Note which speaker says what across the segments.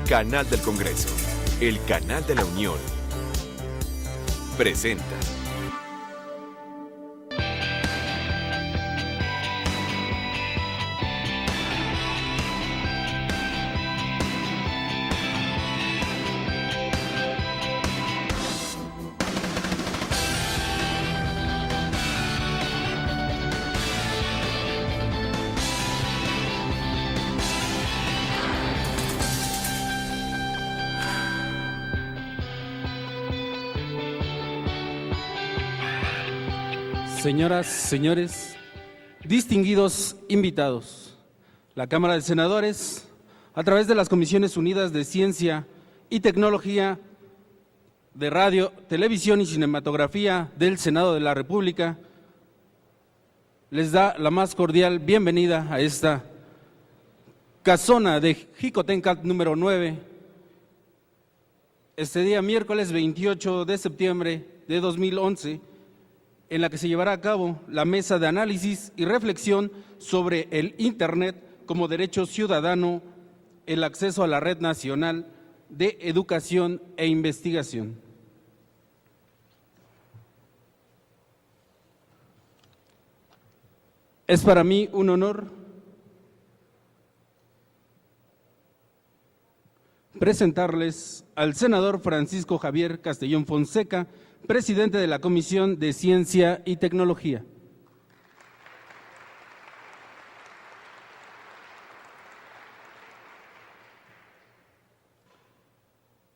Speaker 1: Canal del Congreso, el canal de la Unión, presenta.
Speaker 2: Señoras, señores, distinguidos invitados, la Cámara de Senadores, a través de las Comisiones Unidas de Ciencia y Tecnología, de Radio, Televisión y Cinematografía del Senado de la República, les da la más cordial bienvenida a esta casona de Jicotencat número 9, este día miércoles 28 de septiembre de 2011, en la que se llevará a cabo la mesa de análisis y reflexión sobre el Internet como derecho ciudadano, el acceso a la Red Nacional de Educación e Investigación. Es para mí un honor presentarles al senador Francisco Javier Castellón Fonseca, presidente de la Comisión de Ciencia y Tecnología.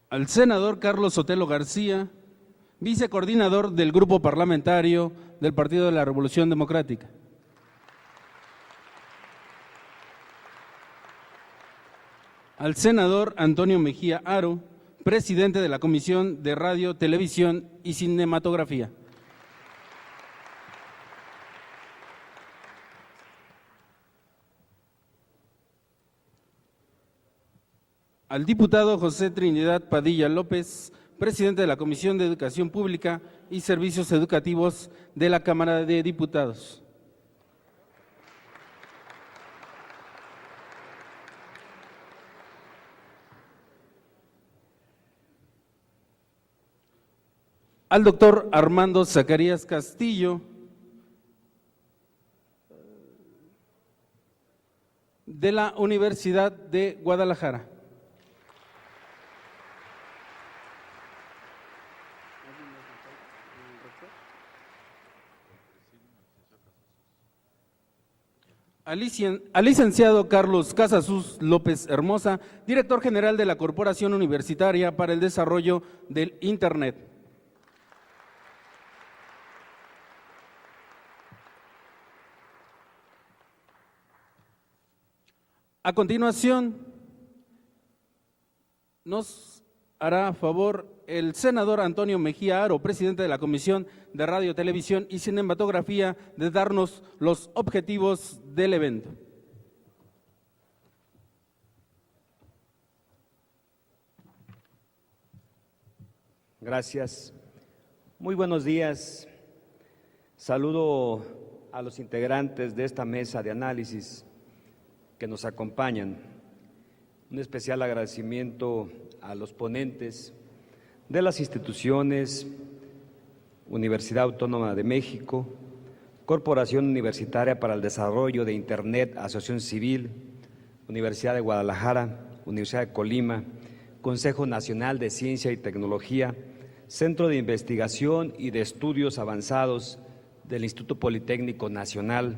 Speaker 2: Al senador Carlos Sotelo García, vicecoordinador del Grupo Parlamentario del Partido de la Revolución Democrática. Al senador Antonio Mejía Aro, presidente de la Comisión de Radio, Televisión y Cinematografía. Al diputado José Trinidad Padilla López, presidente de la Comisión de Educación Pública y Servicios Educativos de la Cámara de Diputados. Al doctor Armando Zacarías Castillo, de la Universidad de Guadalajara. Al licenciado Carlos Casasus López Hermosa, director general de la Corporación Universitaria para el Desarrollo del Internet. A continuación, nos hará favor el senador Antonio Mejía Aro, presidente de la Comisión de Radio, Televisión y Cinematografía, de darnos los objetivos del evento.
Speaker 3: Gracias. Muy buenos días. Saludo a los integrantes de esta mesa de análisis que nos acompañan. Un especial agradecimiento a los ponentes de las instituciones Universidad Autónoma de México, Corporación Universitaria para el Desarrollo de Internet, Asociación Civil, Universidad de Guadalajara, Universidad de Colima, Consejo Nacional de Ciencia y Tecnología, Centro de Investigación y de Estudios Avanzados del Instituto Politécnico Nacional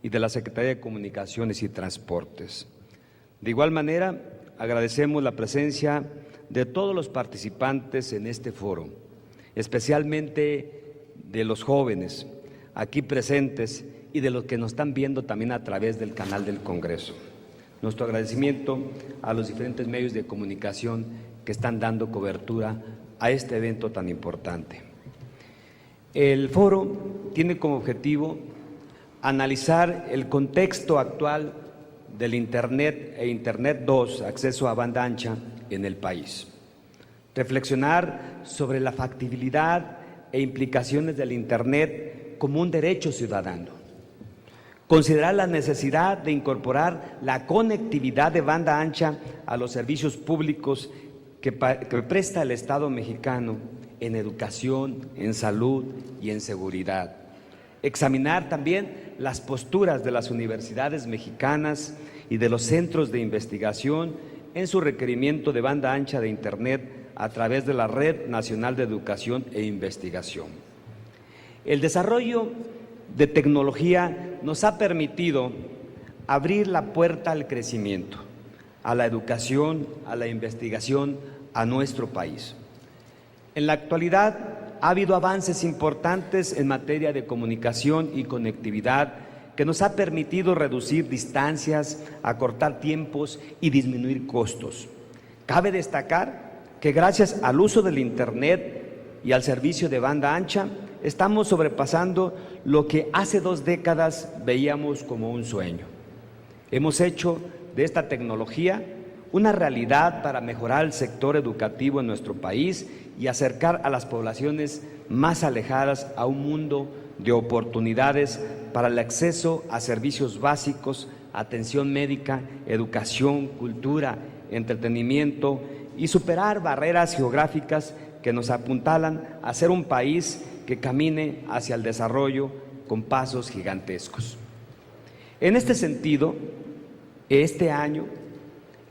Speaker 3: y de la Secretaría de Comunicaciones y Transportes. De igual manera, agradecemos la presencia de todos los participantes en este foro, especialmente de los jóvenes aquí presentes y de los que nos están viendo también a través del canal del Congreso. Nuestro agradecimiento a los diferentes medios de comunicación que están dando cobertura a este evento tan importante. El foro tiene como objetivo analizar el contexto actual del Internet e Internet 2, acceso a banda ancha en el país. Reflexionar sobre la factibilidad e implicaciones del Internet como un derecho ciudadano. Considerar la necesidad de incorporar la conectividad de banda ancha a los servicios públicos que presta el Estado mexicano en educación, en salud y en seguridad. Examinar también las posturas de las universidades mexicanas y de los centros de investigación en su requerimiento de banda ancha de Internet a través de la Red Nacional de Educación e Investigación. El desarrollo de tecnología nos ha permitido abrir la puerta al crecimiento, a la educación, a la investigación, a nuestro país. En la actualidad ha habido avances importantes en materia de comunicación y conectividad que nos ha permitido reducir distancias, acortar tiempos y disminuir costos. Cabe destacar que gracias al uso del Internet y al servicio de banda ancha, estamos sobrepasando lo que hace 2 décadas veíamos como un sueño. Hemos hecho de esta tecnología una realidad para mejorar el sector educativo en nuestro país y acercar a las poblaciones más alejadas a un mundo de oportunidades para el acceso a servicios básicos, atención médica, educación, cultura, entretenimiento y superar barreras geográficas que nos apuntalan a ser un país que camine hacia el desarrollo con pasos gigantescos. En este sentido, este año,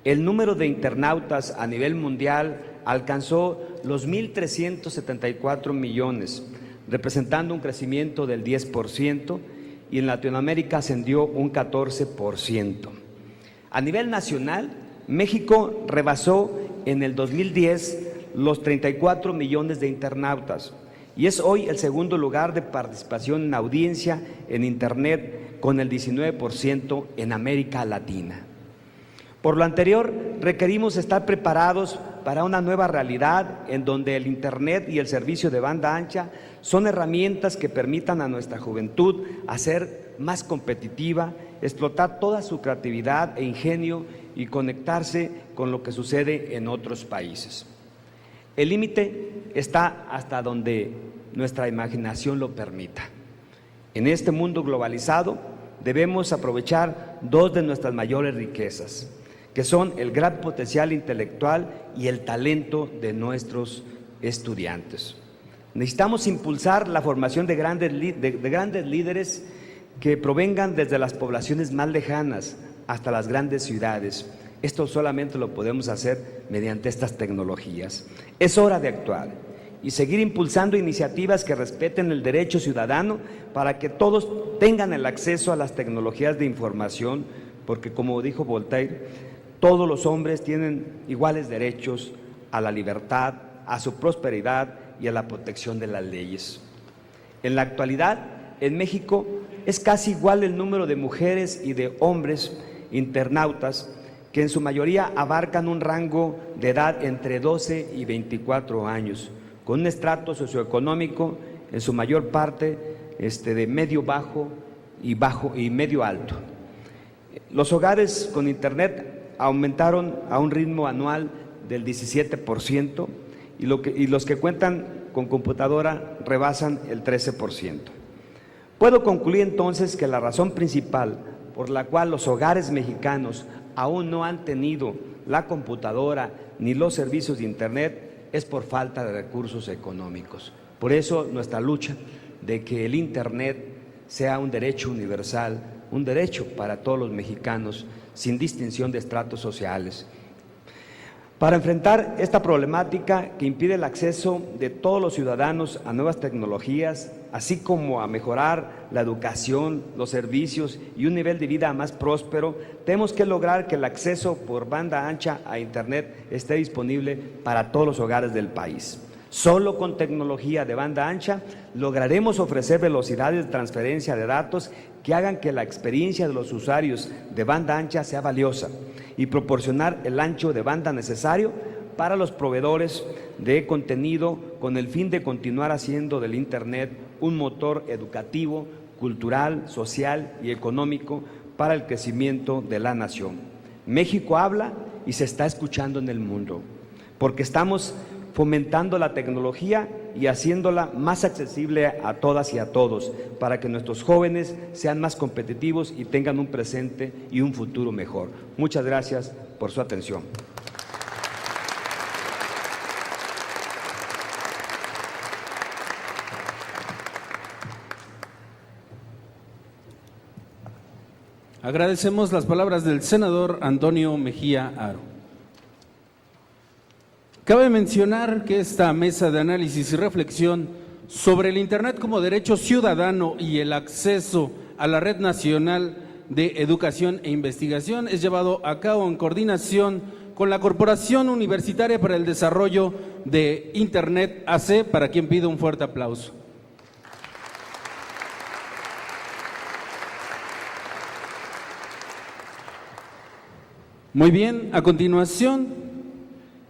Speaker 3: el número de internautas a nivel mundial alcanzó los 1.374 millones, representando un crecimiento del 10%, y en Latinoamérica ascendió un 14%. A nivel nacional, México rebasó en el 2010 los 34 millones de internautas y es hoy el segundo lugar de participación en audiencia en Internet, con el 19% en América Latina. Por lo anterior, requerimos estar preparados para una nueva realidad en donde el Internet y el servicio de banda ancha son herramientas que permitan a nuestra juventud hacer más competitiva, explotar toda su creatividad e ingenio y conectarse con lo que sucede en otros países. El límite está hasta donde nuestra imaginación lo permita. En este mundo globalizado debemos aprovechar 2 de nuestras mayores riquezas, que son el gran potencial intelectual y el talento de nuestros estudiantes. Necesitamos impulsar la formación de grandes líderes que provengan desde las poblaciones más lejanas hasta las grandes ciudades. Esto solamente lo podemos hacer mediante estas tecnologías. Es hora de actuar y seguir impulsando iniciativas que respeten el derecho ciudadano para que todos tengan el acceso a las tecnologías de información, porque como dijo Voltaire, todos los hombres tienen iguales derechos a la libertad, a su prosperidad y a la protección de las leyes. En la actualidad, en México es casi igual el número de mujeres y de hombres internautas, que en su mayoría abarcan un rango de edad entre 12 y 24 años, con un estrato socioeconómico en su mayor parte de medio bajo y medio alto. Los hogares con Internet aumentaron a un ritmo anual del 17% y los que cuentan con computadora rebasan el 13%. Puedo concluir entonces que la razón principal por la cual los hogares mexicanos aún no han tenido la computadora ni los servicios de Internet es por falta de recursos económicos. Por eso nuestra lucha de que el Internet sea un derecho universal, un derecho para todos los mexicanos, sin distinción de estratos sociales. Para enfrentar esta problemática que impide el acceso de todos los ciudadanos a nuevas tecnologías, así como a mejorar la educación, los servicios y un nivel de vida más próspero, tenemos que lograr que el acceso por banda ancha a Internet esté disponible para todos los hogares del país. Solo con tecnología de banda ancha lograremos ofrecer velocidades de transferencia de datos que hagan que la experiencia de los usuarios de banda ancha sea valiosa y proporcionar el ancho de banda necesario para los proveedores de contenido con el fin de continuar haciendo del Internet un motor educativo, cultural, social y económico para el crecimiento de la nación. México habla y se está escuchando en el mundo, porque estamos fomentando la tecnología y haciéndola más accesible a todas y a todos, para que nuestros jóvenes sean más competitivos y tengan un presente y un futuro mejor. Muchas gracias por su atención.
Speaker 2: Agradecemos las palabras del senador Antonio Mejía Aro. Cabe mencionar que esta mesa de análisis y reflexión sobre el Internet como derecho ciudadano y el acceso a la Red Nacional de Educación e Investigación es llevado a cabo en coordinación con la Corporación Universitaria para el Desarrollo de Internet AC, para quien pido un fuerte aplauso. Muy bien, a continuación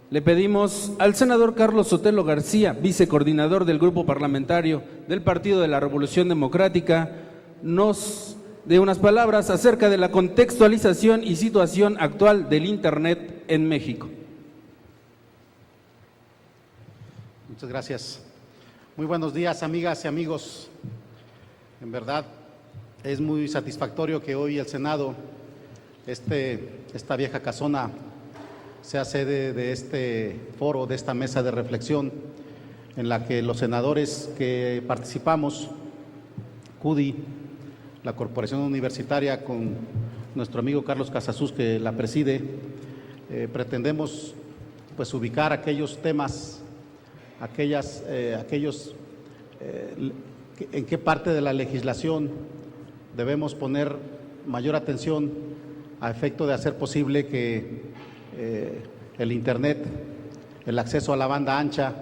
Speaker 2: le pedimos al senador Carlos Sotelo García, vicecoordinador del Grupo Parlamentario del Partido de la Revolución Democrática, nos dé unas palabras acerca de la contextualización y situación actual del Internet en México.
Speaker 4: Muchas gracias. Muy buenos días, amigas y amigos. En verdad, es muy satisfactorio que hoy el Senado, esta vieja casona, sea sede de este foro, de esta mesa de reflexión, en la que los senadores que participamos, CUDI, la Corporación Universitaria, con nuestro amigo Carlos Casasus, que la preside, pretendemos pues ubicar aquellos temas, en qué parte de la legislación debemos poner mayor atención a efecto de hacer posible que el Internet, el acceso a la banda ancha,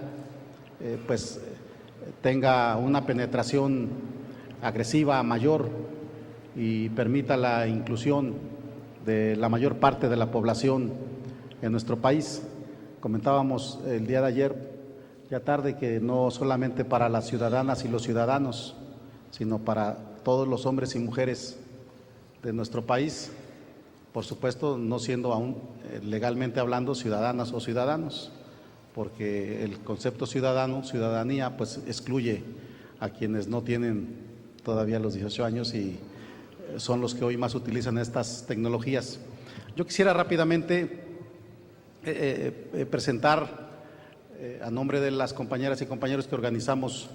Speaker 4: tenga una penetración agresiva mayor y permita la inclusión de la mayor parte de la población en nuestro país. Comentábamos el día de ayer, ya tarde, que no solamente para las ciudadanas y los ciudadanos, sino para todos los hombres y mujeres de nuestro país, por supuesto no siendo aún legalmente hablando ciudadanas o ciudadanos, porque el concepto ciudadano, ciudadanía, pues excluye a quienes no tienen todavía los 18 años y son los que hoy más utilizan estas tecnologías. Yo quisiera rápidamente presentar a nombre de las compañeras y compañeros que organizamos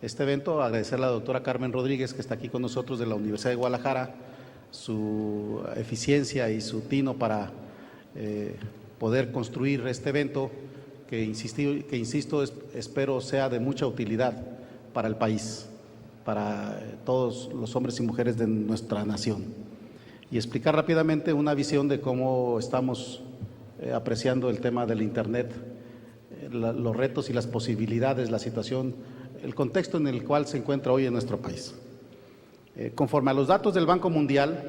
Speaker 4: este evento, agradecer a la doctora Carmen Rodríguez, que está aquí con nosotros, de la Universidad de Guadalajara, su eficiencia y su tino para poder construir este evento que insisto, espero sea de mucha utilidad para el país, para todos los hombres y mujeres de nuestra nación, y explicar rápidamente una visión de cómo estamos apreciando el tema del Internet, los retos y las posibilidades, la situación, el contexto en el cual se encuentra hoy en nuestro país. Conforme a los datos del Banco Mundial,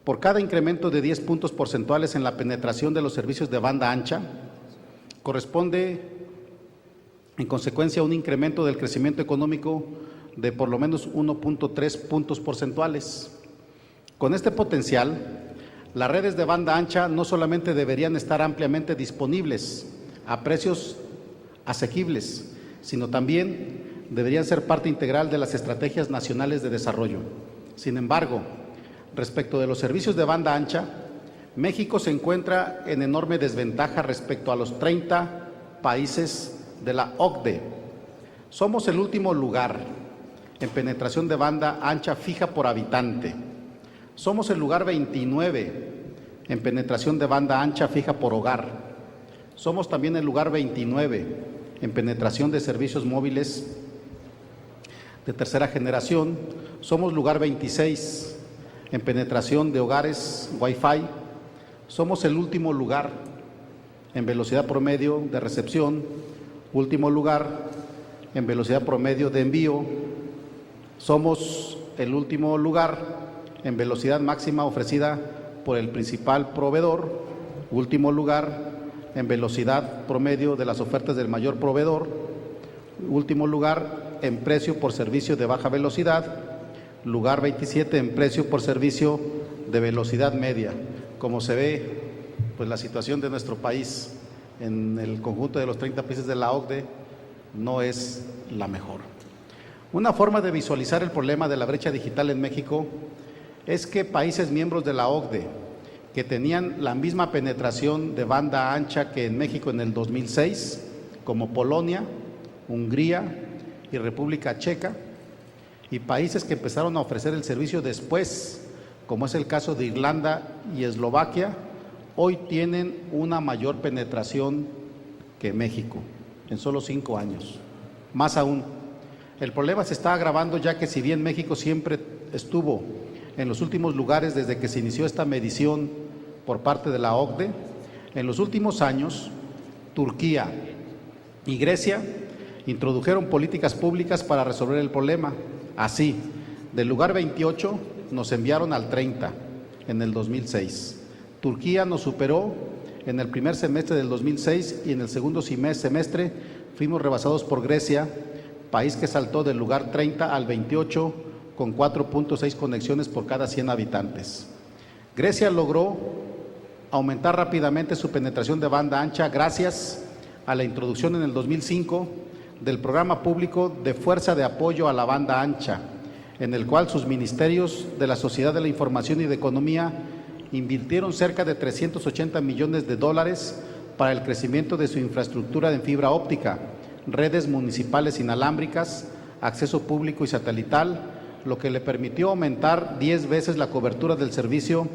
Speaker 4: por cada incremento de 10 puntos porcentuales en la penetración de los servicios de banda ancha, corresponde en consecuencia a un incremento del crecimiento económico de por lo menos 1.3 puntos porcentuales. Con este potencial, las redes de banda ancha no solamente deberían estar ampliamente disponibles a precios asequibles, sino también deberían ser parte integral de las estrategias nacionales de desarrollo. Sin embargo, respecto de los servicios de banda ancha, México se encuentra en enorme desventaja respecto a los 30 países de la OCDE. Somos el último lugar en penetración de banda ancha fija por habitante. Somos el lugar 29 en penetración de banda ancha fija por hogar. Somos también el lugar 29 en penetración de servicios móviles de tercera generación. Somos lugar 26 en penetración de hogares Wi-Fi. Somos el último lugar en velocidad promedio de recepción, último lugar en velocidad promedio de envío. Somos el último lugar en velocidad máxima ofrecida por el principal proveedor, último lugar en velocidad promedio de las ofertas del mayor proveedor, último lugar en precio por servicio de baja velocidad, lugar 27 en precio por servicio de velocidad media. Como se ve, pues la situación de nuestro país en el conjunto de los 30 países de la OCDE no es la mejor. Una forma de visualizar el problema de la brecha digital en México es que países miembros de la OCDE que tenían la misma penetración de banda ancha que en México en el 2006, como Polonia, Hungría y República Checa, y países que empezaron a ofrecer el servicio después, como es el caso de Irlanda y Eslovaquia, hoy tienen una mayor penetración que México en solo 5 años. Más aún, el problema se está agravando ya que si bien México siempre estuvo en los últimos lugares desde que se inició esta medición por parte de la OCDE, en los últimos años Turquía y Grecia introdujeron políticas públicas para resolver el problema. Así, del lugar 28 nos enviaron al 30 en el 2006. Turquía nos superó en el primer semestre del 2006 y en el segundo semestre fuimos rebasados por Grecia, país que saltó del lugar 30 al 28 con 4.6 conexiones por cada 100 habitantes. Grecia logró aumentar rápidamente su penetración de banda ancha gracias a la introducción en el 2005 del programa público de Fuerza de Apoyo a la Banda Ancha, en el cual sus ministerios de la Sociedad de la Información y de Economía invirtieron cerca de 380 millones de dólares para el crecimiento de su infraestructura en fibra óptica, redes municipales inalámbricas, acceso público y satelital, lo que le permitió aumentar 10 veces la cobertura del servicio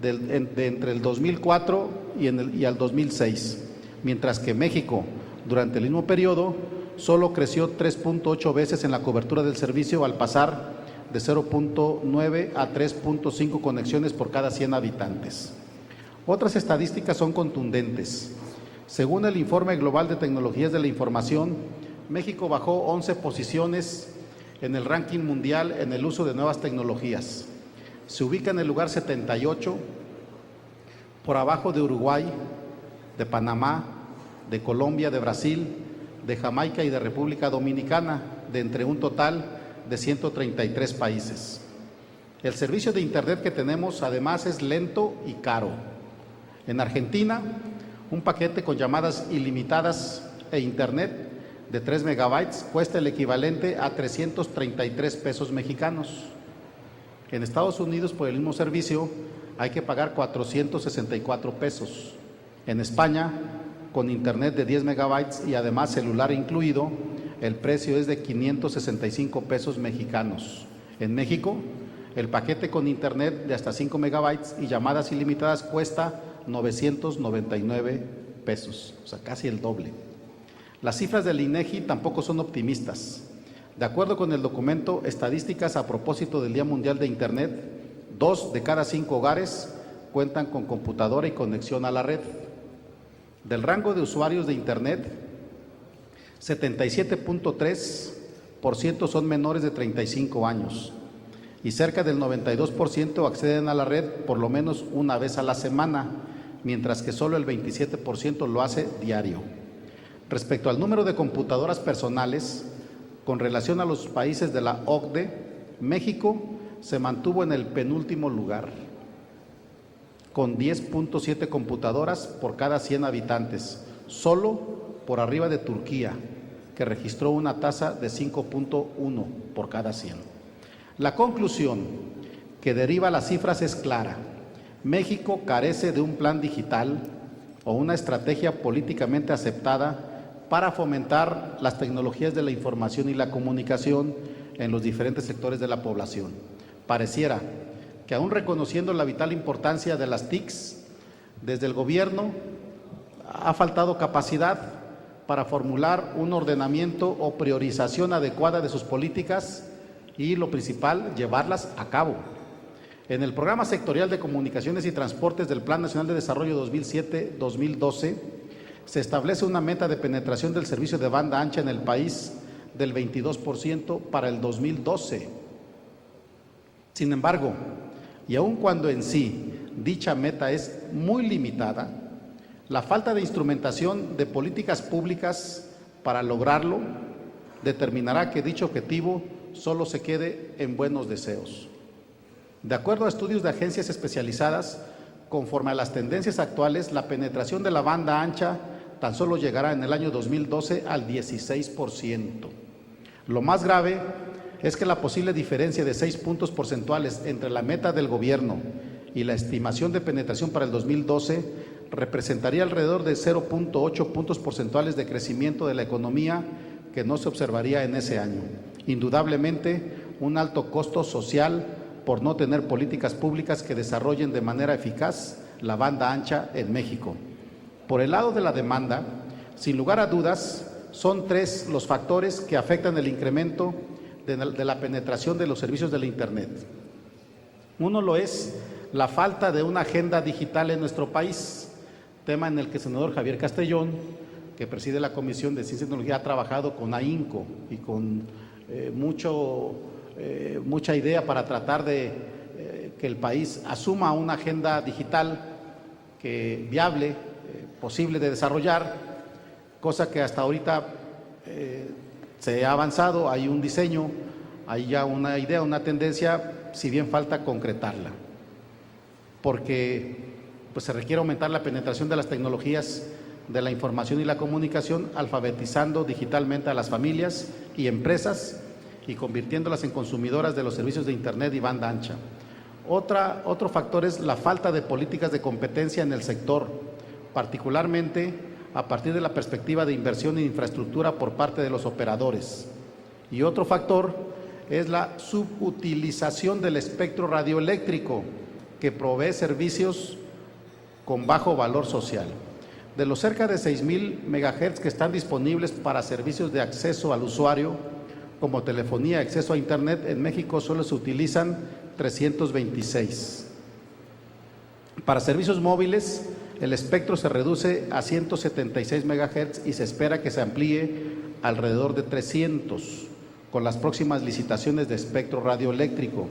Speaker 4: de entre el 2004 y al 2006, mientras que México, durante el mismo periodo, solo creció 3.8 veces en la cobertura del servicio al pasar de 0.9 a 3.5 conexiones por cada 100 habitantes. Otras estadísticas son contundentes. Según el Informe Global de Tecnologías de la Información, México bajó 11 posiciones en el ranking mundial en el uso de nuevas tecnologías. Se ubica en el lugar 78, por abajo de Uruguay, de Panamá, de Colombia, de Brasil, de Jamaica y de República Dominicana, de entre un total de 133 países. El servicio de Internet que tenemos además es lento y caro. En Argentina, un paquete con llamadas ilimitadas e Internet de 3 megabytes cuesta el equivalente a 333 pesos mexicanos. En Estados Unidos, por el mismo servicio, hay que pagar 464 pesos. En España, con Internet de 10 megabytes y además celular incluido, el precio es de 565 pesos mexicanos. En México, el paquete con Internet de hasta 5 megabytes y llamadas ilimitadas cuesta 999 pesos, o sea, casi el doble. Las cifras del INEGI tampoco son optimistas. De acuerdo con el documento Estadísticas a propósito del Día Mundial de Internet, 2 de cada 5 hogares cuentan con computadora y conexión a la red. Del rango de usuarios de Internet, 77.3% son menores de 35 años y cerca del 92% acceden a la red por lo menos una vez a la semana, mientras que solo el 27% lo hace diario. Respecto al número de computadoras personales, con relación a los países de la OCDE, México se mantuvo en el penúltimo lugar, con 10.7 computadoras por cada 100 habitantes, solo por arriba de Turquía, que registró una tasa de 5.1 por cada 100. La conclusión que deriva las cifras es clara. México carece de un plan digital o una estrategia políticamente aceptada para fomentar las tecnologías de la información y la comunicación en los diferentes sectores de la población. Pareciera que aún reconociendo la vital importancia de las TICs, desde el gobierno ha faltado capacidad para formular un ordenamiento o priorización adecuada de sus políticas y, lo principal, llevarlas a cabo. En el Programa Sectorial de Comunicaciones y Transportes del Plan Nacional de Desarrollo 2007-2012, se establece una meta de penetración del servicio de banda ancha en el país del 22% para el 2012. Sin embargo, y aun cuando en sí dicha meta es muy limitada, la falta de instrumentación de políticas públicas para lograrlo determinará que dicho objetivo solo se quede en buenos deseos. De acuerdo a estudios de agencias especializadas, conforme a las tendencias actuales, la penetración de la banda ancha tan solo llegará en el año 2012 al 16%. Lo más grave es que la posible diferencia de 6 puntos porcentuales entre la meta del gobierno y la estimación de penetración para el 2012 representaría alrededor de 0.8 puntos porcentuales de crecimiento de la economía que no se observaría en ese año. Indudablemente, un alto costo social por no tener políticas públicas que desarrollen de manera eficaz la banda ancha en México. Por el lado de la demanda, sin lugar a dudas, son 3 los factores que afectan el incremento de la penetración de los servicios de la Internet. Uno lo es la falta de una agenda digital en nuestro país, tema en el que el senador Javier Castellón, que preside la Comisión de Ciencia y Tecnología, ha trabajado con AINCO y con mucha idea para tratar de que el país asuma una agenda digital viable, posible de desarrollar, cosa que hasta ahorita se ha avanzado, hay un diseño, hay ya una idea, una tendencia, si bien falta concretarla, porque pues, se requiere aumentar la penetración de las tecnologías de la información y la comunicación, alfabetizando digitalmente a las familias y empresas y convirtiéndolas en consumidoras de los servicios de Internet y banda ancha. Otro factor es la falta de políticas de competencia en el sector, particularmente a partir de la perspectiva de inversión en infraestructura por parte de los operadores. Y otro factor es la subutilización del espectro radioeléctrico que provee servicios con bajo valor social. De los cerca de 6,000 MHz que están disponibles para servicios de acceso al usuario, como telefonía y acceso a Internet, en México solo se utilizan 326. Para servicios móviles, el espectro se reduce a 176 MHz y se espera que se amplíe alrededor de 300 con las próximas licitaciones de espectro radioeléctrico.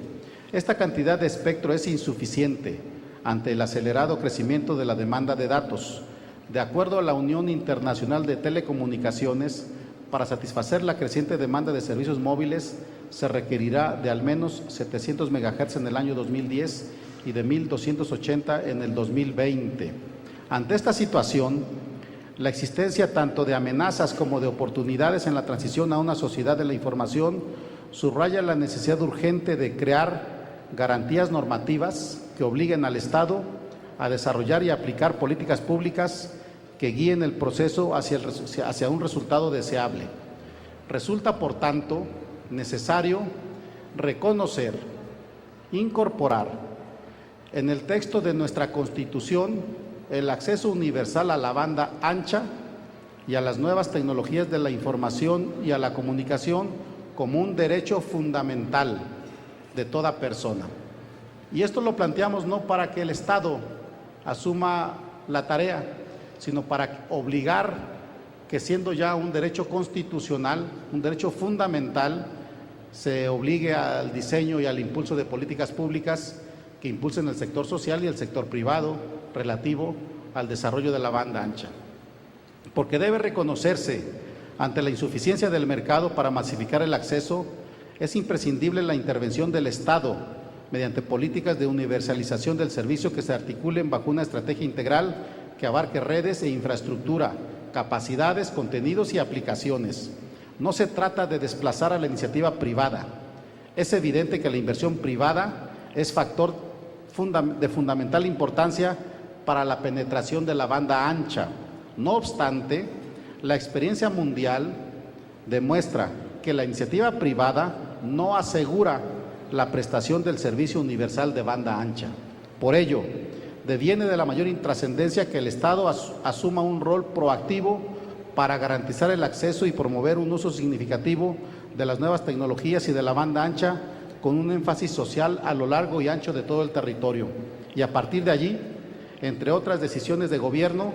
Speaker 4: Esta cantidad de espectro es insuficiente ante el acelerado crecimiento de la demanda de datos. De acuerdo a la Unión Internacional de Telecomunicaciones, para satisfacer la creciente demanda de servicios móviles se requerirá de al menos 700 MHz en el año 2010 y de 1,280 en el 2020. Ante esta situación, la existencia tanto de amenazas como de oportunidades en la transición a una sociedad de la información subraya la necesidad urgente de crear garantías normativas que obliguen al Estado a desarrollar y aplicar políticas públicas que guíen el proceso hacia un resultado deseable. Resulta, por tanto, necesario reconocer, incorporar en el texto de nuestra Constitución el acceso universal a la banda ancha y a las nuevas tecnologías de la información y a la comunicación como un derecho fundamental de toda persona. Y esto lo planteamos no para que el Estado asuma la tarea, sino para obligar que, siendo ya un derecho constitucional, un derecho fundamental, se obligue al diseño y al impulso de políticas públicas que impulsen el sector social y el sector privado relativo al desarrollo de la banda ancha. Porque debe reconocerse, ante la insuficiencia del mercado para masificar el acceso, es imprescindible la intervención del Estado mediante políticas de universalización del servicio que se articulen bajo una estrategia integral que abarque redes e infraestructura, capacidades, contenidos y aplicaciones. No se trata de desplazar a la iniciativa privada. Es evidente que la inversión privada es factor de fundamental importancia para la penetración de la banda ancha. No obstante, la experiencia mundial demuestra que la iniciativa privada no asegura la prestación del servicio universal de banda ancha. Por ello, deviene de la mayor intrascendencia que el Estado asuma un rol proactivo para garantizar el acceso y promover un uso significativo de las nuevas tecnologías y de la banda ancha, con un énfasis social a lo largo y ancho de todo el territorio. Y a partir de allí, entre otras decisiones de gobierno,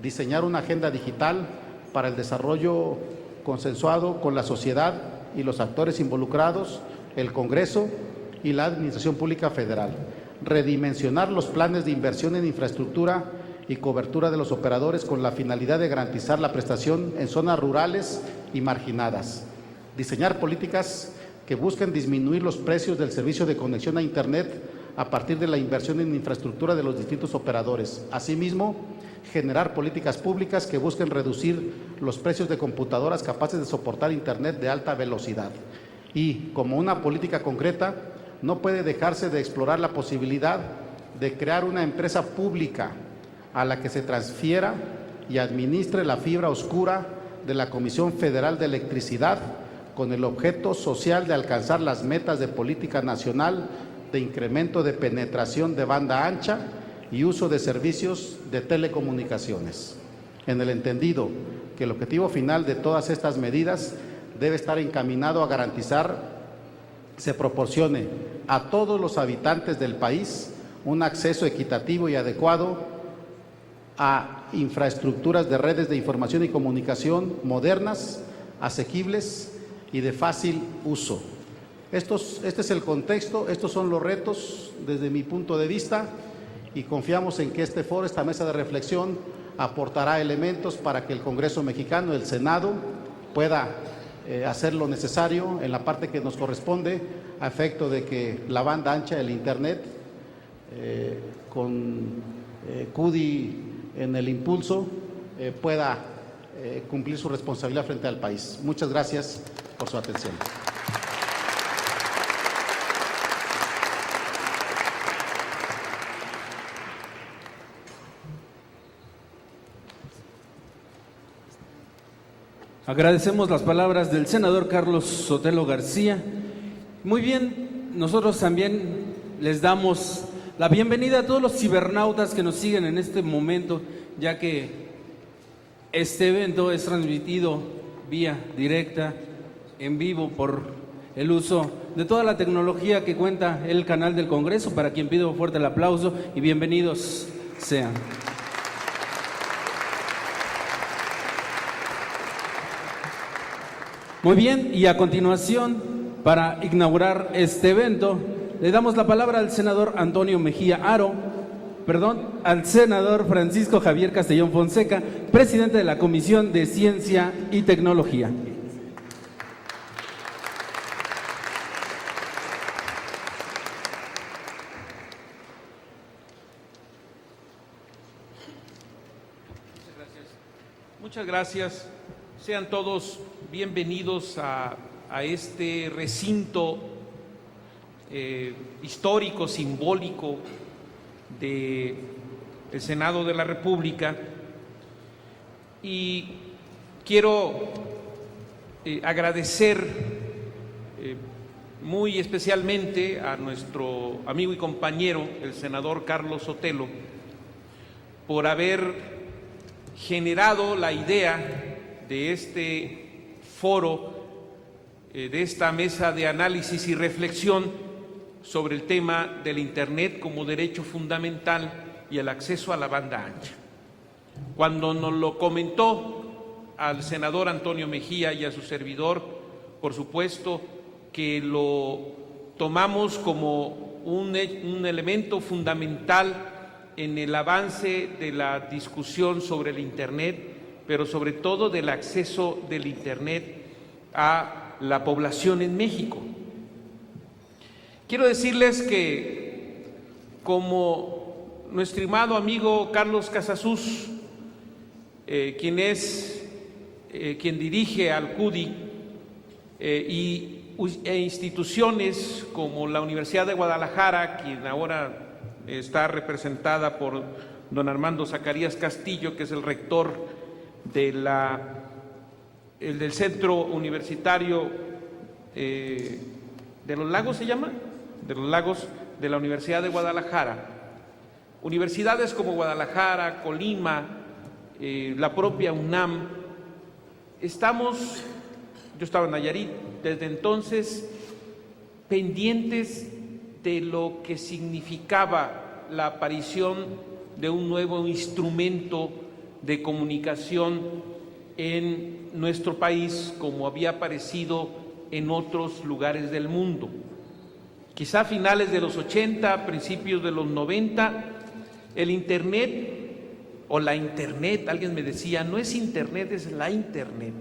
Speaker 4: diseñar una agenda digital para el desarrollo consensuado con la sociedad y los actores involucrados, el Congreso y la Administración Pública Federal. Redimensionar los planes de inversión en infraestructura y cobertura de los operadores con la finalidad de garantizar la prestación en zonas rurales y marginadas. Diseñar políticas que busquen disminuir los precios del servicio de conexión a Internet a partir de la inversión en infraestructura de los distintos operadores. Asimismo, generar políticas públicas que busquen reducir los precios de computadoras capaces de soportar Internet de alta velocidad. Y, como una política concreta, no puede dejarse de explorar la posibilidad de crear una empresa pública a la que se transfiera y administre la fibra oscura de la Comisión Federal de Electricidad, con el objeto social de alcanzar las metas de política nacional de incremento de penetración de banda ancha y uso de servicios de telecomunicaciones, en el entendido que el objetivo final de todas estas medidas debe estar encaminado a garantizar se proporcione a todos los habitantes del país un acceso equitativo y adecuado a infraestructuras de redes de información y comunicación modernas, asequibles y de fácil uso. Este es el contexto, estos son los retos desde mi punto de vista, y confiamos en que este foro, esta mesa de reflexión, aportará elementos para que el Congreso mexicano, el Senado, pueda hacer lo necesario en la parte que nos corresponde a efecto de que la banda ancha del Internet, con CUDI en el impulso, pueda cumplir su responsabilidad frente al país. Muchas gracias por su atención.
Speaker 2: Agradecemos las palabras del senador Carlos Sotelo García. Muy bien, nosotros también les damos la bienvenida a todos los cibernautas que nos siguen en este momento, ya que este evento es transmitido vía directa, en vivo, por el uso de toda la tecnología que cuenta el canal del Congreso, para quien pido fuerte el aplauso y bienvenidos sean. Muy bien, y a continuación, para inaugurar este evento, le damos la palabra al senador Antonio Mejía Aro, al senador Francisco Javier Castellón Fonseca, presidente de la Comisión de Ciencia y Tecnología.
Speaker 5: Muchas gracias. Sean todos bienvenidos a este recinto histórico, simbólico del Senado de la República. Y quiero agradecer muy especialmente a nuestro amigo y compañero, el senador Carlos Sotelo, por haber generado la idea de este foro, de esta mesa de análisis y reflexión sobre el tema del Internet como derecho fundamental y el acceso a la banda ancha. Cuando nos lo comentó al senador Antonio Mejía y a su servidor, por supuesto que lo tomamos como un elemento fundamental en el avance de la discusión sobre el Internet, pero sobre todo del acceso del Internet a la población en México. Quiero decirles que, como nuestro estimado amigo Carlos Casasus, quien dirige al CUDI, e instituciones como la Universidad de Guadalajara, quien ahora está representada por don Armando Zacarías Castillo, que es el rector del Centro Universitario de los Lagos, ¿se llama? De los Lagos, de la Universidad de Guadalajara. Universidades como Guadalajara, Colima, la propia UNAM, yo estaba en Nayarit, desde entonces pendientes de lo que significaba la aparición de un nuevo instrumento de comunicación en nuestro país, como había aparecido en otros lugares del mundo. Quizá a finales de los 80, principios de los 90, el Internet o la Internet, alguien me decía, no es Internet, es la Internet.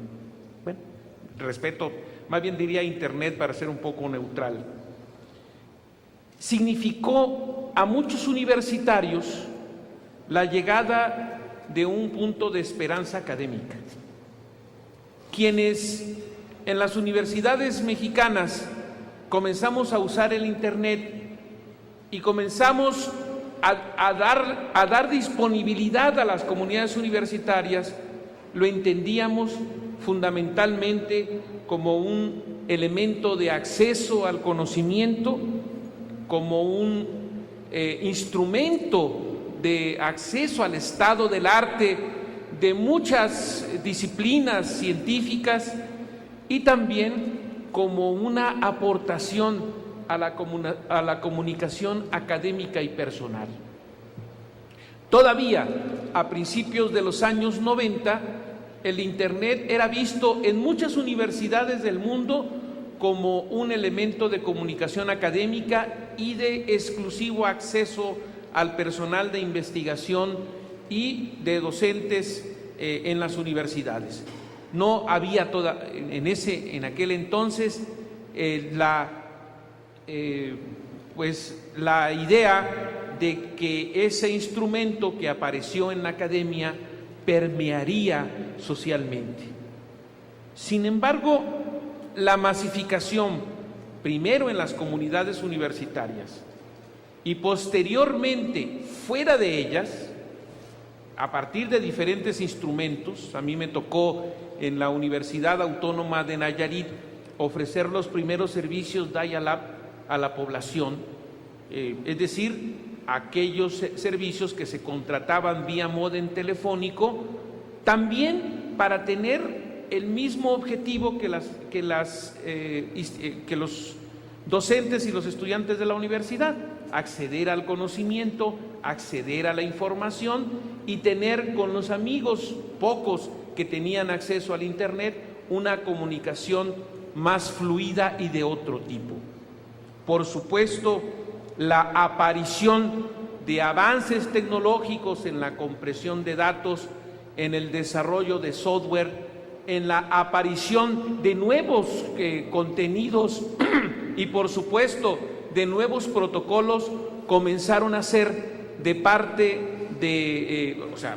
Speaker 5: Bueno, respeto, más bien diría Internet para ser un poco neutral. significó a muchos universitarios la llegada de un punto de esperanza académica. Quienes en las universidades mexicanas comenzamos a usar el Internet y comenzamos a dar disponibilidad a las comunidades universitarias, lo entendíamos fundamentalmente como un elemento de acceso al conocimiento, como un instrumento de acceso al estado del arte de muchas disciplinas científicas y también como una aportación a la comunicación académica y personal. Todavía a principios de los años 90, el Internet era visto en muchas universidades del mundo como un elemento de comunicación académica y de exclusivo acceso al personal de investigación y de docentes en las universidades. No había en aquel entonces la idea de que ese instrumento que apareció en la academia permearía socialmente. Sin embargo, la masificación, primero en las comunidades universitarias y posteriormente fuera de ellas, a partir de diferentes instrumentos, a mí me tocó en la Universidad Autónoma de Nayarit ofrecer los primeros servicios dial-up a la población, es decir, aquellos servicios que se contrataban vía módem telefónico, también para tener el mismo objetivo que los docentes y los estudiantes de la universidad: acceder al conocimiento, acceder a la información y tener con los amigos, pocos que tenían acceso al Internet, una comunicación más fluida y de otro tipo. Por supuesto, la aparición de avances tecnológicos en la compresión de datos, en el desarrollo de software, en la aparición de nuevos contenidos y por supuesto de nuevos protocolos comenzaron a ser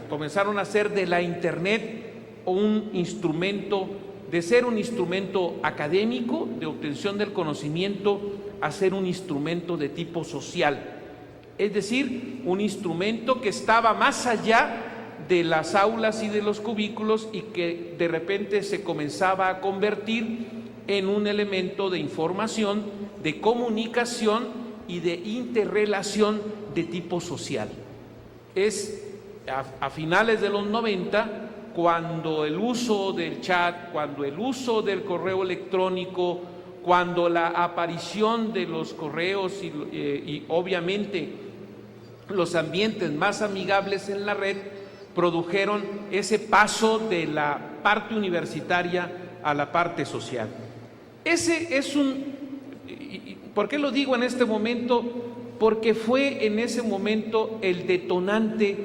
Speaker 5: comenzaron a ser de la Internet un instrumento, de ser un instrumento académico de obtención del conocimiento, a ser un instrumento de tipo social, es decir, un instrumento que estaba más allá de las aulas y de los cubículos y que de repente se comenzaba a convertir en un elemento de información, de comunicación y de interrelación de tipo social. Es a finales de los 90 cuando el uso del chat, cuando el uso del correo electrónico, cuando la aparición de los correos y obviamente los ambientes más amigables en la red produjeron ese paso de la parte universitaria a la parte social. Ese es ¿por qué lo digo en este momento? Porque fue en ese momento el detonante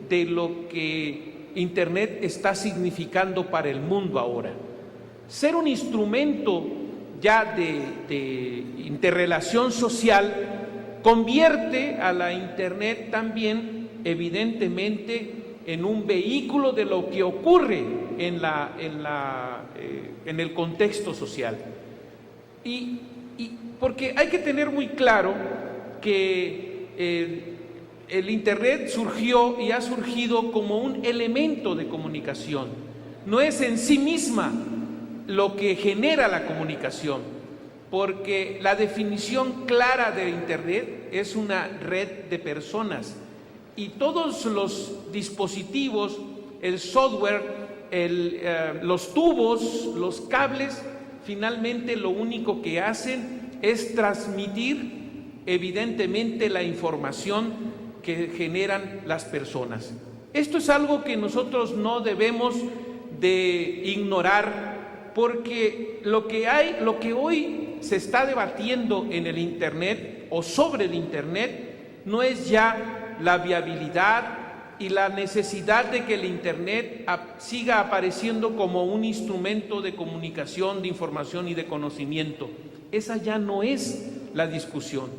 Speaker 5: de lo que Internet está significando para el mundo ahora. Ser un instrumento ya de interrelación social convierte a la Internet también, evidentemente, en un vehículo de lo que ocurre en el contexto social. Y porque hay que tener muy claro que el Internet surgió y ha surgido como un elemento de comunicación. No es en sí misma lo que genera la comunicación, porque la definición clara de Internet es una red de personas y todos los dispositivos, el software, los tubos, los cables, finalmente lo único que hacen es transmitir evidentemente la información que generan las personas. Esto es algo que nosotros no debemos de ignorar, porque lo que hoy se está debatiendo en el Internet o sobre el Internet no es ya la viabilidad y la necesidad de que el Internet siga apareciendo como un instrumento de comunicación, de información y de conocimiento. Esa ya no es la discusión.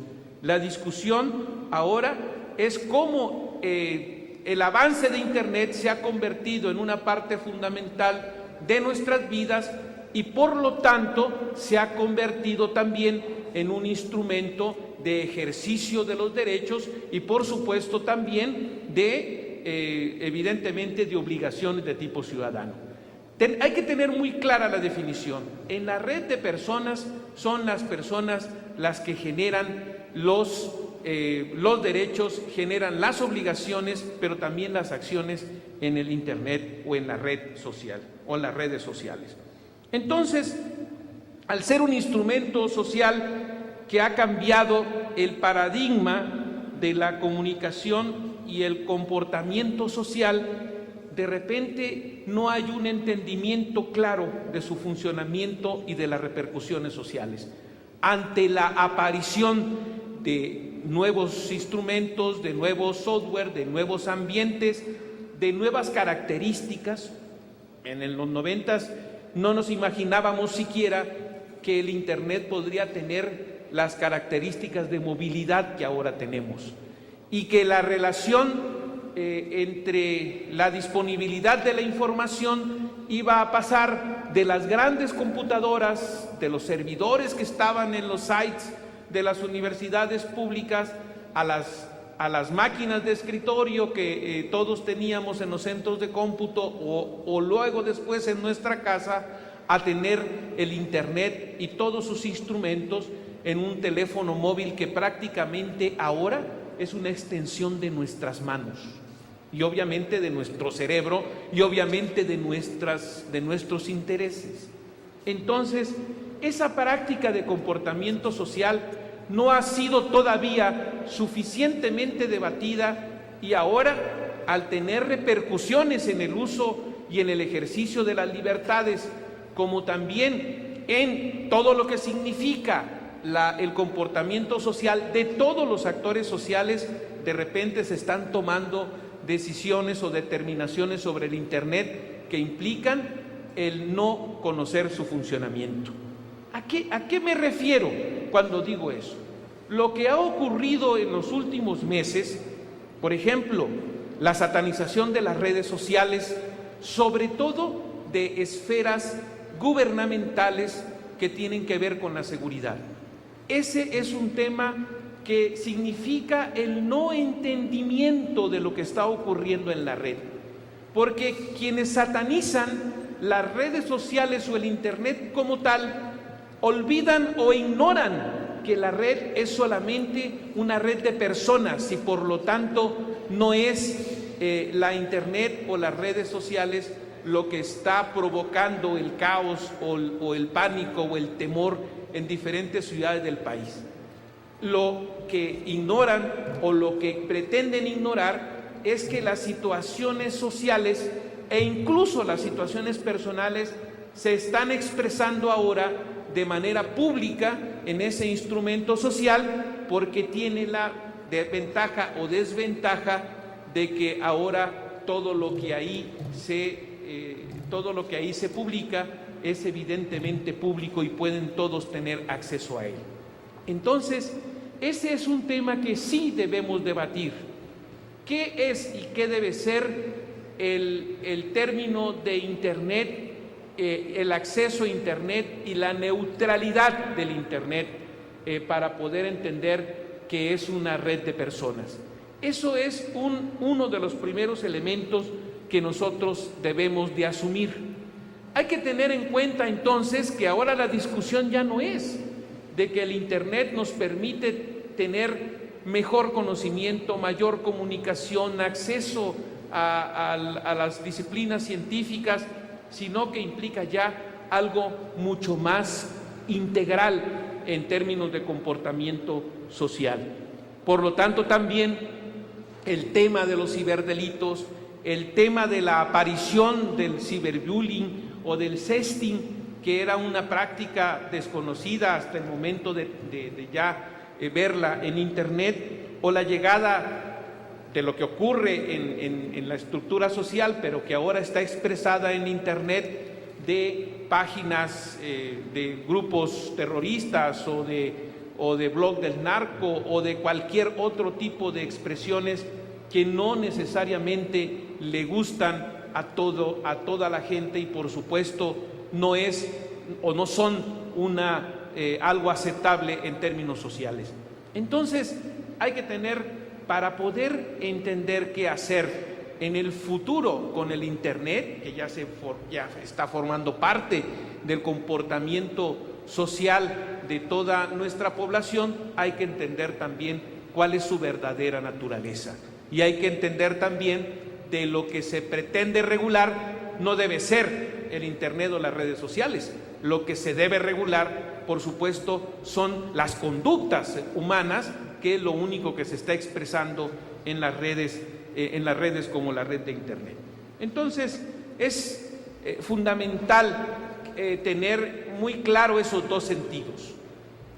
Speaker 5: La discusión ahora es cómo el avance de Internet se ha convertido en una parte fundamental de nuestras vidas y por lo tanto se ha convertido también en un instrumento de ejercicio de los derechos y por supuesto también evidentemente de obligaciones de tipo ciudadano. Hay que tener muy clara la definición. En la red de personas son las personas las que generan los derechos, generan las obligaciones, pero también las acciones en el Internet o en la red social o en las redes sociales. Entonces, al ser un instrumento social que ha cambiado el paradigma de la comunicación y el comportamiento social, de repente no hay un entendimiento claro de su funcionamiento y de las repercusiones sociales. Ante la aparición de nuevos instrumentos, de nuevos software, de nuevos ambientes, de nuevas características, en los 90s no nos imaginábamos siquiera que el Internet podría tener las características de movilidad que ahora tenemos y que la relación entre la disponibilidad de la información iba a pasar de las grandes computadoras, de los servidores que estaban en los sites de las universidades públicas, a las máquinas de escritorio que todos teníamos en los centros de cómputo o luego después en nuestra casa, a tener el Internet y todos sus instrumentos en un teléfono móvil que prácticamente ahora es una extensión de nuestras manos y obviamente de nuestro cerebro y obviamente de nuestros intereses. Entonces, esa práctica de comportamiento social no ha sido todavía suficientemente debatida y ahora, al tener repercusiones en el uso y en el ejercicio de las libertades, como también en todo lo que significa el comportamiento social de todos los actores sociales, de repente se están tomando decisiones o determinaciones sobre el Internet que implican el no conocer su funcionamiento. ¿A qué me refiero cuando digo eso? Lo que ha ocurrido en los últimos meses, por ejemplo, la satanización de las redes sociales, sobre todo de esferas gubernamentales que tienen que ver con la seguridad. Ese es un tema que significa el no entendimiento de lo que está ocurriendo en la red, porque quienes satanizan las redes sociales o el Internet como tal, olvidan o ignoran que la red es solamente una red de personas y por lo tanto no es la Internet o las redes sociales lo que está provocando el caos o el pánico o el temor en diferentes ciudades del país. Lo que ignoran o lo que pretenden ignorar es que las situaciones sociales e incluso las situaciones personales se están expresando ahora de manera pública en ese instrumento social porque tiene la ventaja o desventaja de que ahora todo lo que ahí se publica es evidentemente público y pueden todos tener acceso a él. Entonces, ese es un tema que sí debemos debatir. ¿Qué es y qué debe ser el término de Internet, el acceso a Internet y la neutralidad del Internet para poder entender que es una red de personas? Eso es uno de los primeros elementos que nosotros debemos de asumir. Hay que tener en cuenta entonces que ahora la discusión ya no es de que el Internet nos permite tener mejor conocimiento, mayor comunicación, acceso a las disciplinas científicas, sino que implica ya algo mucho más integral en términos de comportamiento social. Por lo tanto, también el tema de los ciberdelitos, el tema de la aparición del ciberbullying o del sexting, que era una práctica desconocida hasta el momento de ya verla en Internet, o la llegada de lo que ocurre en la estructura social, pero que ahora está expresada en Internet, de páginas de grupos terroristas o o de blog del narco o de cualquier otro tipo de expresiones que no necesariamente le gustan a toda la gente y por supuesto no es o no son algo aceptable en términos sociales. Entonces hay que tener, para poder entender qué hacer en el futuro con el Internet, que ya está formando parte del comportamiento social de toda nuestra población, hay que entender también cuál es su verdadera naturaleza. Y hay que entender también de lo que se pretende regular no debe ser el Internet o las redes sociales. Lo que se debe regular, por supuesto, son las conductas humanas, que es lo único que se está expresando en las redes como la red de Internet. Entonces, es fundamental tener muy claro esos dos sentidos.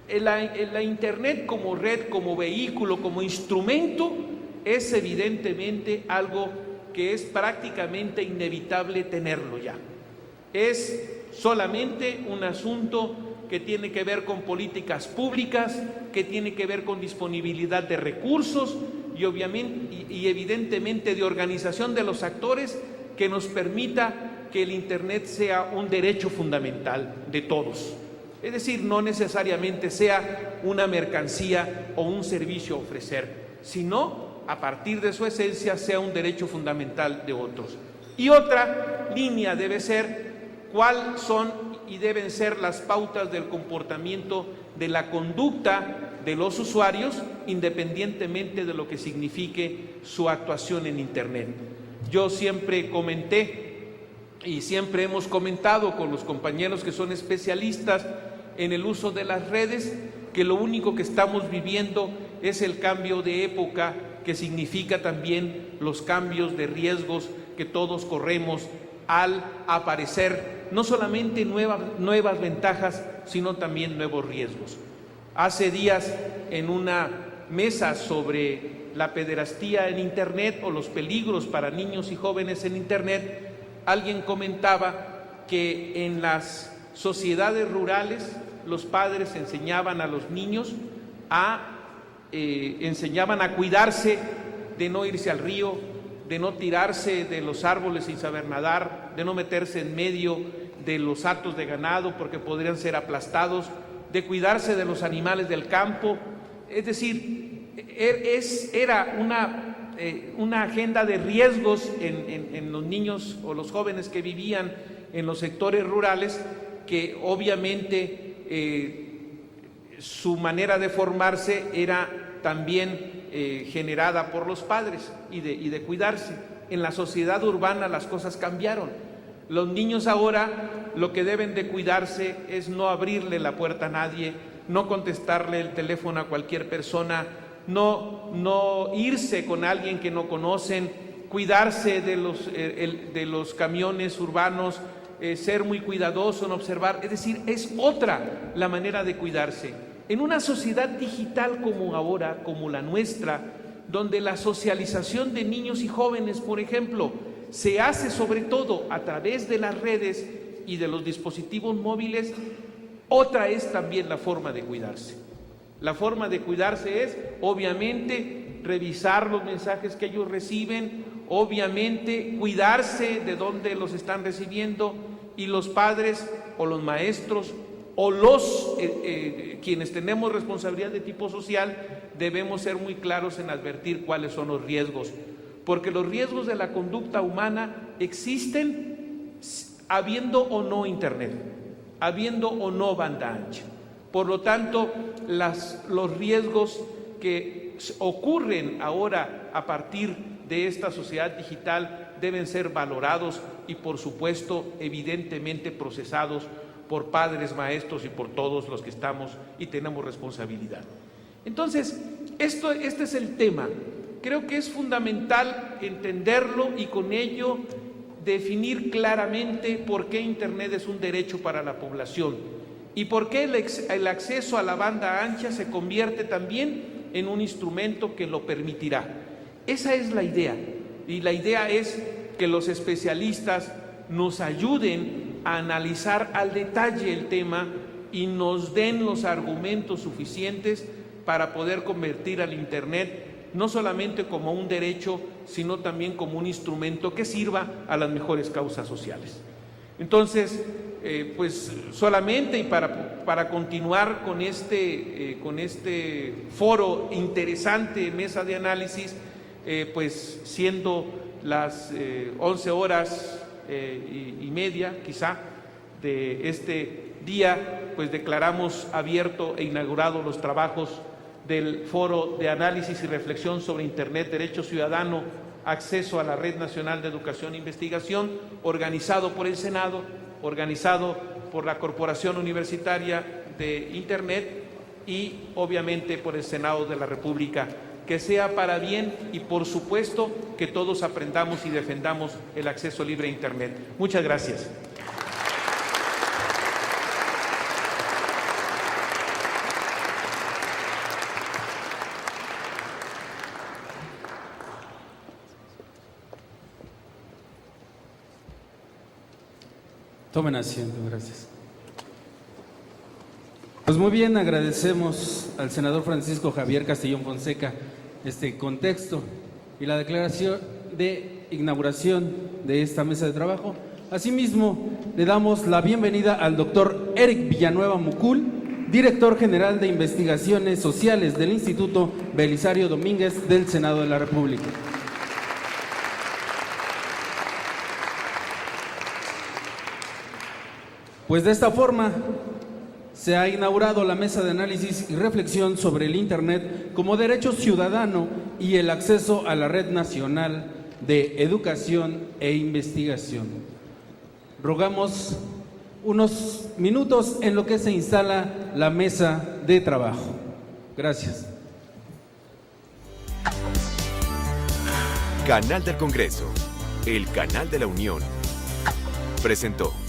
Speaker 5: La Internet como red, como vehículo, como instrumento, es evidentemente algo que es prácticamente inevitable tenerlo ya. Es solamente un asunto que tiene que ver con políticas públicas, que tiene que ver con disponibilidad de recursos y obviamente y evidentemente de organización de los actores que nos permita que el Internet sea un derecho fundamental de todos. Es decir, no necesariamente sea una mercancía o un servicio a ofrecer, sino a partir de su esencia sea un derecho fundamental de otros. Y otra línea debe ser cuáles son y deben ser las pautas del comportamiento de la conducta de los usuarios, independientemente de lo que signifique su actuación en Internet. Yo siempre comenté y siempre hemos comentado con los compañeros que son especialistas en el uso de las redes, que lo único que estamos viviendo es el cambio de época, que significa también los cambios de riesgos que todos corremos al aparecer no solamente nuevas ventajas, sino también nuevos riesgos. Hace días, en una mesa sobre la pederastía en Internet o los peligros para niños y jóvenes en Internet, alguien comentaba que en las sociedades rurales los padres enseñaban a los niños enseñaban a cuidarse de no irse al río, de no tirarse de los árboles sin saber nadar, de no meterse en medio de los hatos de ganado porque podrían ser aplastados, de cuidarse de los animales del campo. Es decir, era una agenda de riesgos en los niños o los jóvenes que vivían en los sectores rurales, que obviamente su manera de formarse era también generada por los padres y de cuidarse. En la sociedad urbana las cosas cambiaron. Los niños ahora lo que deben de cuidarse es no abrirle la puerta a nadie, no contestarle el teléfono a cualquier persona, no irse con alguien que no conocen, cuidarse de los camiones urbanos, ser muy cuidadoso en observar. Es decir, es otra la manera de cuidarse. En una sociedad digital como ahora, como la nuestra, donde la socialización de niños y jóvenes, por ejemplo, se hace sobre todo a través de las redes y de los dispositivos móviles, otra es también la forma de cuidarse. La forma de cuidarse es, obviamente, revisar los mensajes que ellos reciben, obviamente, cuidarse de dónde los están recibiendo, y los padres o los maestros o los quienes tenemos responsabilidad de tipo social debemos ser muy claros en advertir cuáles son los riesgos, porque los riesgos de la conducta humana existen habiendo o no Internet, habiendo o no banda ancha. Por lo tanto, los riesgos que ocurren ahora a partir de esta sociedad digital deben ser valorados y, por supuesto, evidentemente procesados por padres, maestros y por todos los que estamos y tenemos responsabilidad. Entonces, este es el tema. Creo que es fundamental entenderlo y con ello definir claramente por qué Internet es un derecho para la población y por qué el acceso a la banda ancha se convierte también en un instrumento que lo permitirá. Esa es la idea, y la idea es que los especialistas nos ayuden a analizar al detalle el tema y nos den los argumentos suficientes para poder convertir al Internet no solamente como un derecho, sino también como un instrumento que sirva a las mejores causas sociales. Entonces, pues solamente y para continuar con este foro interesante, mesa de análisis, pues siendo las 11:30 quizá de este día, pues declaramos abierto e inaugurado los trabajos del Foro de Análisis y Reflexión sobre Internet, Derecho Ciudadano, Acceso a la Red Nacional de Educación e Investigación, organizado por el Senado, organizado por la Corporación Universitaria de Internet y obviamente por el Senado de la República. Que sea para bien y por supuesto que todos aprendamos y defendamos el acceso libre a Internet. Muchas gracias.
Speaker 2: Tomen asiento, gracias. Pues muy bien, agradecemos al senador Francisco Javier Castellón Fonseca este contexto y la declaración de inauguración de esta mesa de trabajo. Asimismo, le damos la bienvenida al doctor Eric Villanueva Mucul, director general de Investigaciones Sociales del Instituto Belisario Domínguez del Senado de la República. Pues de esta forma se ha inaugurado la mesa de análisis y reflexión sobre el Internet como derecho ciudadano y el acceso a la Red Nacional de Educación e Investigación. Rogamos unos minutos en lo que se instala la mesa de trabajo. Gracias.
Speaker 1: Canal del Congreso, el canal de la Unión, presentó.